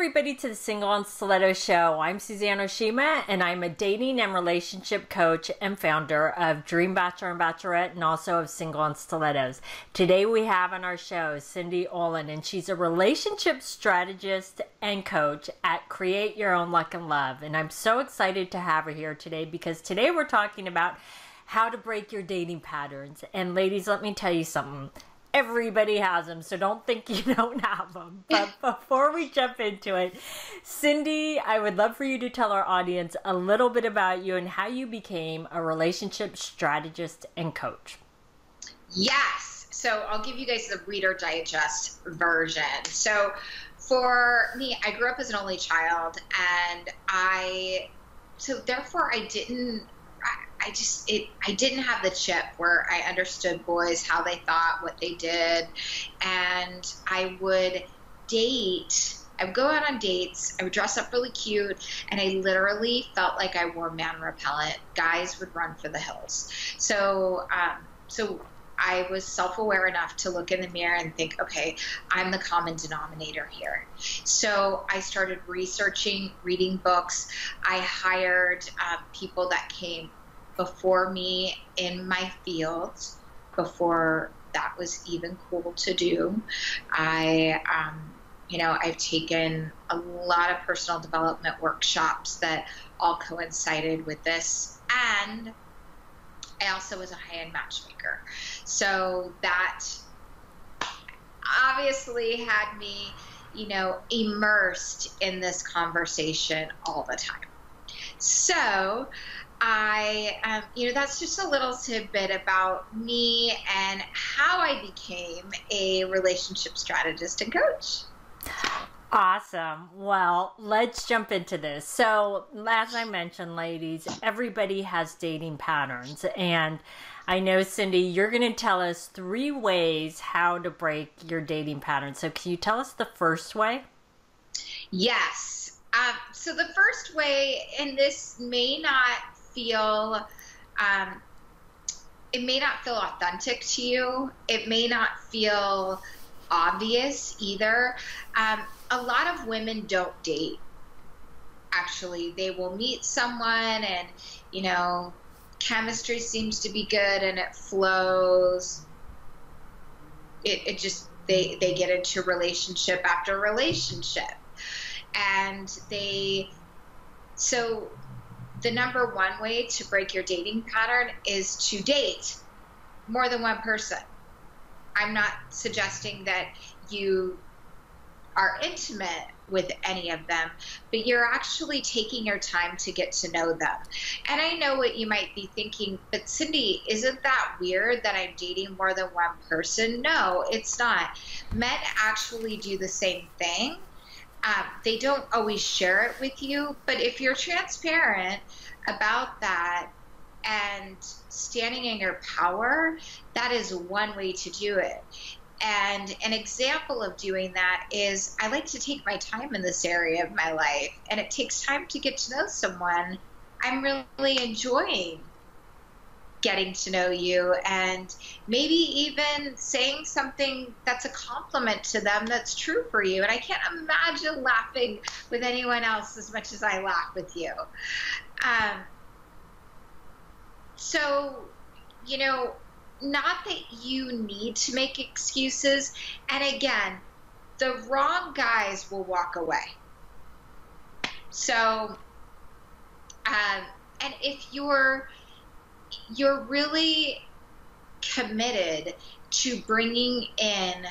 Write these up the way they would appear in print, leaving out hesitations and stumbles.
everybody to the Single on Stiletto Show. I'm Suzanne Oshima, and I'm a dating and relationship coach and founder of Dream Bachelor and Bachelorette, and also of Single on Stilettos. Today we have on our show Cyndi Olin, and she's a relationship strategist and coach at Create Your Own Luck and Love. And I'm so excited to have her here today because today we're talking about how to break your dating patterns. And ladies, let me tell you something. Everybody has them, so don't think you don't have them. But before we jump into it, Cyndi, I would love for you to tell our audience a little bit about you and how you became a relationship strategist and coach. Yes. So I'll give you guys the Reader Digest version. So for me, I grew up as an only child, and therefore I didn't have the chip where I understood boys, how they thought, what they did. And I would go out on dates, I would dress up really cute, and I literally felt like I wore man-repellant. Guys would run for the hills. So I was self-aware enough to look in the mirror and think, okay, I'm the common denominator here. So I started researching, reading books. I hired people that came before me in my field, before that was even cool to do. I've taken a lot of personal development workshops that all coincided with this, and I also was a high-end matchmaker. So that obviously had me, immersed in this conversation all the time. So that's just a little tidbit about me and how I became a relationship strategist and coach. Awesome. Well, let's jump into this. So, as I mentioned, ladies, everybody has dating patterns. And I know, Cyndi, you're going to tell us 3 ways how to break your dating pattern. So, can you tell us the first way? Yes. So the first way, and this may not feel authentic to you. It may not feel obvious either. A lot of women don't date. Actually, they will meet someone and, chemistry seems to be good and it flows. It just, they get into relationship after relationship. And so the number one way to break your dating pattern is to date more than one person. I'm not suggesting that you are intimate with any of them, but you're actually taking your time to get to know them. And I know what you might be thinking, but Cyndi, isn't that weird that I'm dating more than one person? No, it's not. Men actually do the same thing. They don't always share it with you, but if you're transparent about that and standing in your power, that is one way to do it. And an example of doing that is I like to take my time in this area of my life, and it takes time to get to know someone. I'm really enjoying getting to know you, and maybe even saying something that's a compliment to them that's true for you. And I can't imagine laughing with anyone else as much as I laugh with you. So, not that you need to make excuses. And again, the wrong guys will walk away. So, and if you're really committed to bringing in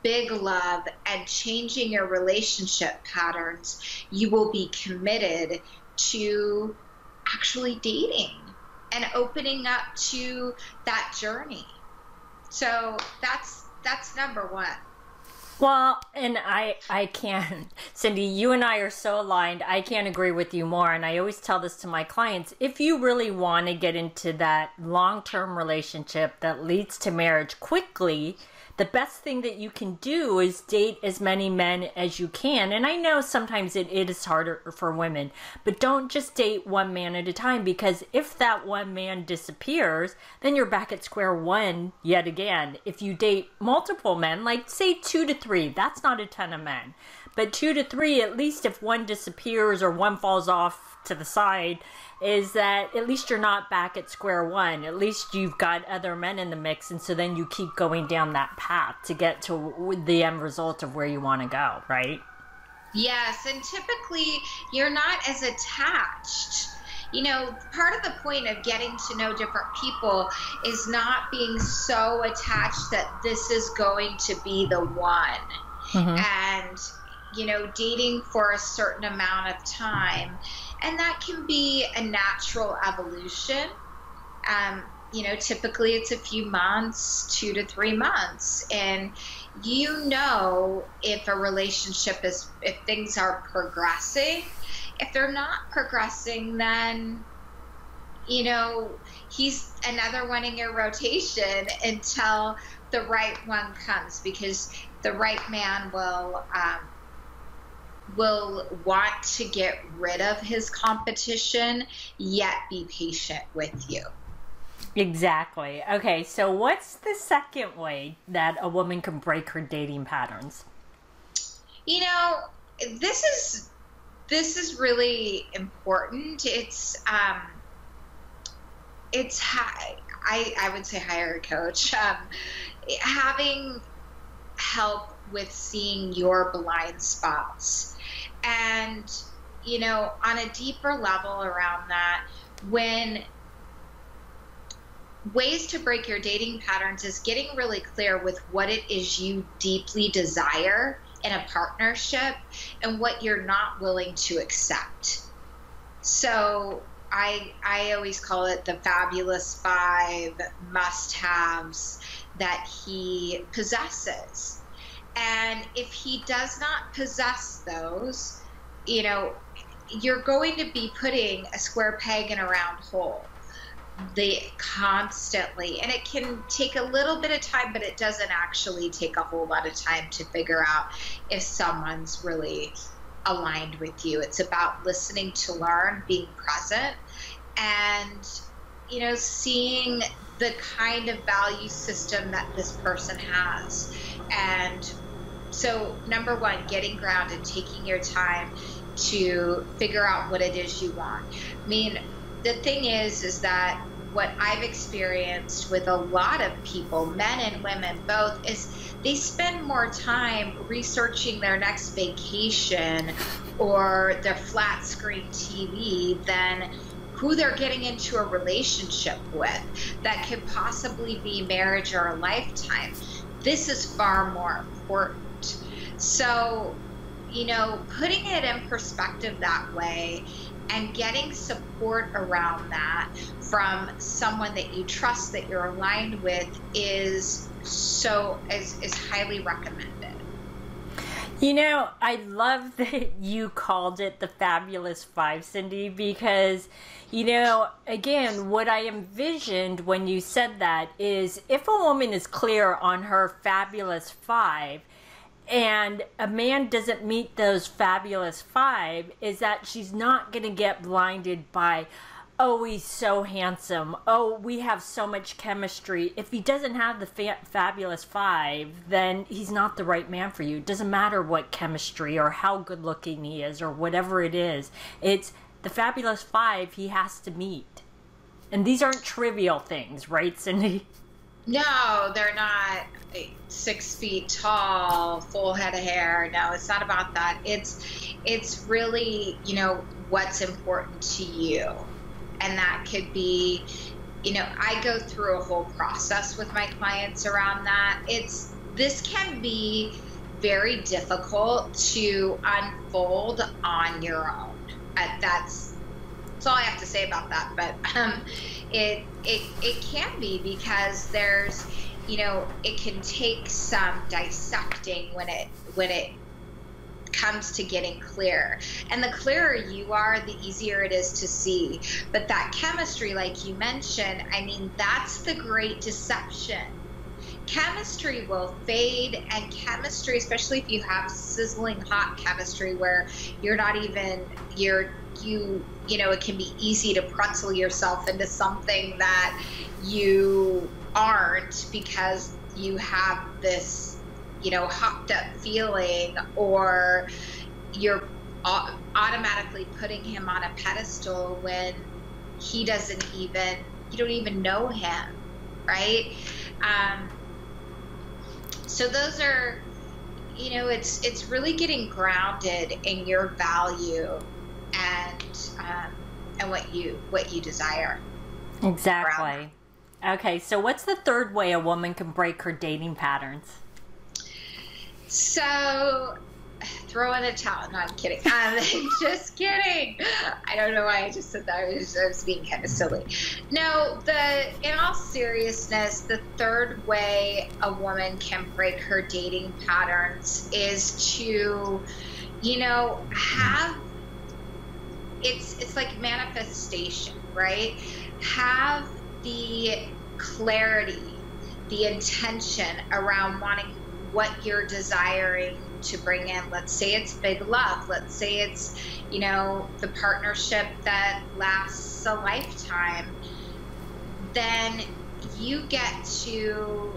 big love and changing your relationship patterns, you will be committed to actually dating and opening up to that journey. So that's number one. Well, and I can't, Cyndi, you and I are so aligned. I can't agree with you more. And I always tell this to my clients. If you really want to get into that long-term relationship that leads to marriage quickly, the best thing that you can do is date as many men as you can. And I know sometimes it is harder for women, but don't just date one man at a time, because if that one man disappears, then you're back at square one yet again. If you date multiple men, like say 2 to 3, that's not a ton of men. But 2 to 3, at least if one disappears or one falls off to the side, is that at least you're not back at square one. At least you've got other men in the mix, and so then you keep going down that path to get to the end result of where you want to go, right? Yes, and typically you're not as attached. You know, part of the point of getting to know different people is not being so attached that this is going to be the one. And, you know, dating for a certain amount of time. And that can be a natural evolution. You know, typically it's a few months, 2 to 3 months. And you know if a relationship is, if things are progressing. If they're not progressing, then, you know, he's another one in your rotation until the right one comes, because the right man will want to get rid of his competition, yet be patient with you. Exactly. Okay, so what's the second way that a woman can break her dating patterns? You know, this is really important. I would say hire a coach. Having help with seeing your blind spots, and, you know, on a deeper level around that, when ways to break your dating patterns is getting really clear with what it is you deeply desire in a partnership and what you're not willing to accept. So I always call it the fabulous 5 must-haves that he possesses. And if he does not possess those, you know, you're going to be putting a square peg in a round hole. Constantly, and it can take a little bit of time, but it doesn't actually take a whole lot of time to figure out if someone's really aligned with you. It's about listening to learn, being present, and, you know, seeing the kind of value system that this person has. And so, number one, getting grounded, taking your time to figure out what it is you want. I mean, the thing is that what I've experienced with a lot of people, men and women both, is they spend more time researching their next vacation or their flat screen TV than who they're getting into a relationship with that could possibly be marriage or a lifetime. This is far more important. So, you know, putting it in perspective that way and getting support around that from someone that you trust, that you're aligned with, is highly recommended. You know, I love that you called it the Fabulous 5, Cyndi, because, you know, again, what I envisioned when you said that is if a woman is clear on her Fabulous 5, and a man doesn't meet those Fabulous 5, is that she's not going to get blinded by, oh, he's so handsome, oh, we have so much chemistry. If he doesn't have the Fabulous 5, then he's not the right man for you. It doesn't matter what chemistry or how good looking he is or whatever it is. It's the Fabulous 5 he has to meet. And these aren't trivial things, right, Cyndi? No, they're not 6 feet tall, full head of hair. No, it's not about that. It's really, you know, what's important to you. And that could be, you know, I go through a whole process with my clients around that. This can be very difficult to unfold on your own. That's all I have to say about that. But it can be, because there's, you know, it can take some dissecting when it comes to getting clear. And the clearer you are, the easier it is to see. But that chemistry, like you mentioned, I mean, that's the great deception. Chemistry will fade, and chemistry, especially if you have sizzling hot chemistry where you're not even, you know, it can be easy to pretzel yourself into something that you aren't, because you have this, hopped up feeling, or you're automatically putting him on a pedestal when you don't even know him, right? So those are, it's really getting grounded in your value and what you desire. Exactly. Okay, so what's the third way a woman can break her dating patterns? So, throw in a towel. No, I'm kidding. Just kidding. I don't know why I just said that. I was being kind of silly. No, in all seriousness, the third way a woman can break her dating patterns is to, have, it's like manifestation, right? Have the clarity, the intention around wanting what you're desiring to bring in. Let's say it's big love. Let's say it's, the partnership that lasts a lifetime. Then you get to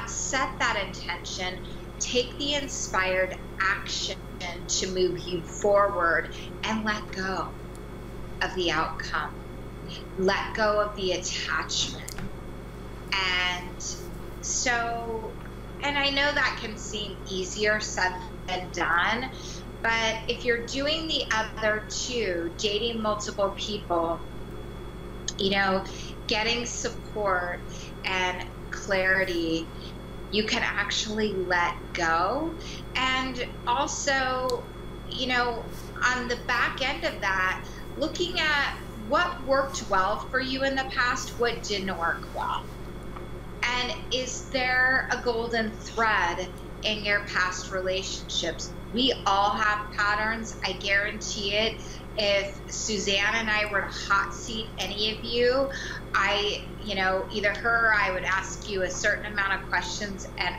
set that intention, take the inspired action to move you forward, and let go of the outcome. Let go of the attachment. And so, and I know that can seem easier said than done, but if you're doing the other two, dating multiple people, getting support and clarity, you can actually let go. And also, on the back end of that, looking at what worked well for you in the past, what didn't work well. And is there a golden thread in your past relationships? We all have patterns. I guarantee it. If Suzanne and I were to hot seat any of you, either her or I would ask you a certain amount of questions, and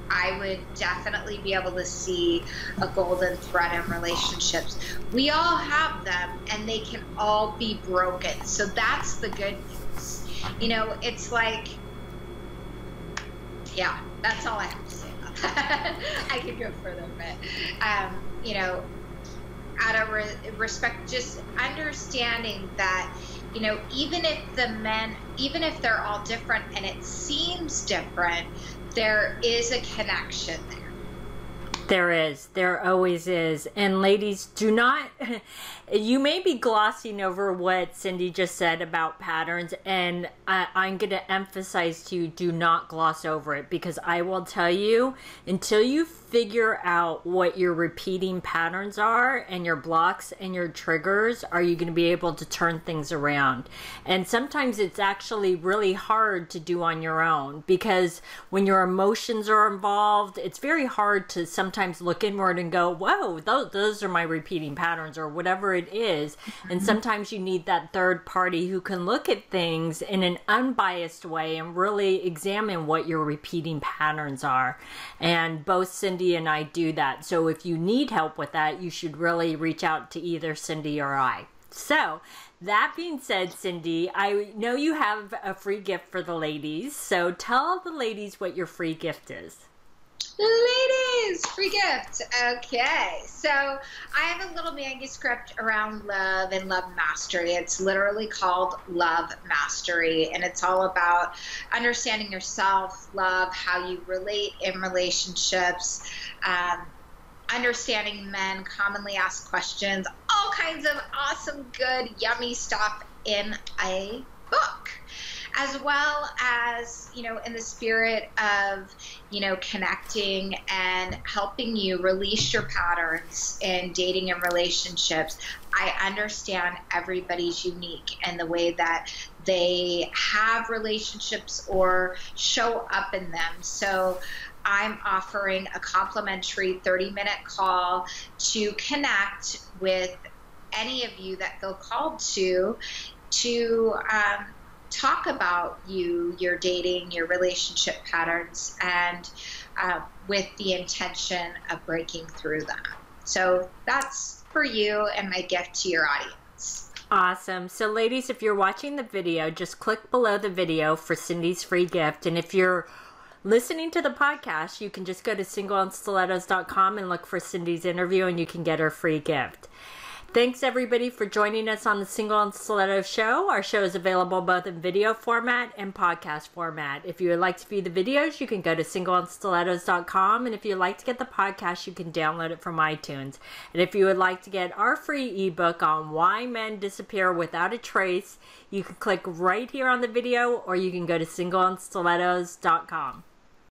I would definitely be able to see a golden thread in relationships. We all have them, and they can all be broken. So that's the good news. It's like, yeah, that's all I have to say about that. I could go further, but, out of respect, just understanding that, even if they're all different and it seems different, there is a connection there. There is. There always is. And ladies, do not, you may be glossing over what Cyndi just said about patterns, and I'm going to emphasize to you, do not gloss over it, because I will tell you, until you figure out what your repeating patterns are and your blocks and your triggers, are you going to be able to turn things around. And sometimes it's actually really hard to do on your own, because when your emotions are involved, it's very hard to sometimes look inward and go, whoa, those are my repeating patterns, or whatever it is. And sometimes you need that third party who can look at things in an unbiased way and really examine what your repeating patterns are. And both Cyndi and I do that. So if you need help with that, you should really reach out to either Cyndi or I. So that being said, Cyndi, I know you have a free gift for the ladies. So tell the ladies what your free gift is. Ladies, free gift. Okay, so I have a little manuscript around love and love mastery. It's literally called Love Mastery, and it's all about understanding yourself, love, how you relate in relationships, understanding men commonly asked questions, all kinds of awesome, good, yummy stuff in a book. As well as, in the spirit of, connecting and helping you release your patterns in dating and relationships. I understand everybody's unique in the way that they have relationships or show up in them. So I'm offering a complimentary 30-minute call to connect with any of you that feel called to talk about your dating, your relationship patterns, and with the intention of breaking through them. So that's for you and my gift to your audience. Awesome. So ladies, if you're watching the video, just click below the video for Cyndi's free gift. And if you're listening to the podcast, you can just go to singleonstilettos.com and look for Cyndi's interview, and you can get her free gift. Thanks everybody for joining us on the Single on Stilettos show. Our show is available both in video format and podcast format. If you would like to view the videos, you can go to singleonstilettos.com, and if you'd like to get the podcast, you can download it from iTunes. And if you would like to get our free ebook on why men disappear without a trace, you can click right here on the video, or you can go to singleonstilettos.com.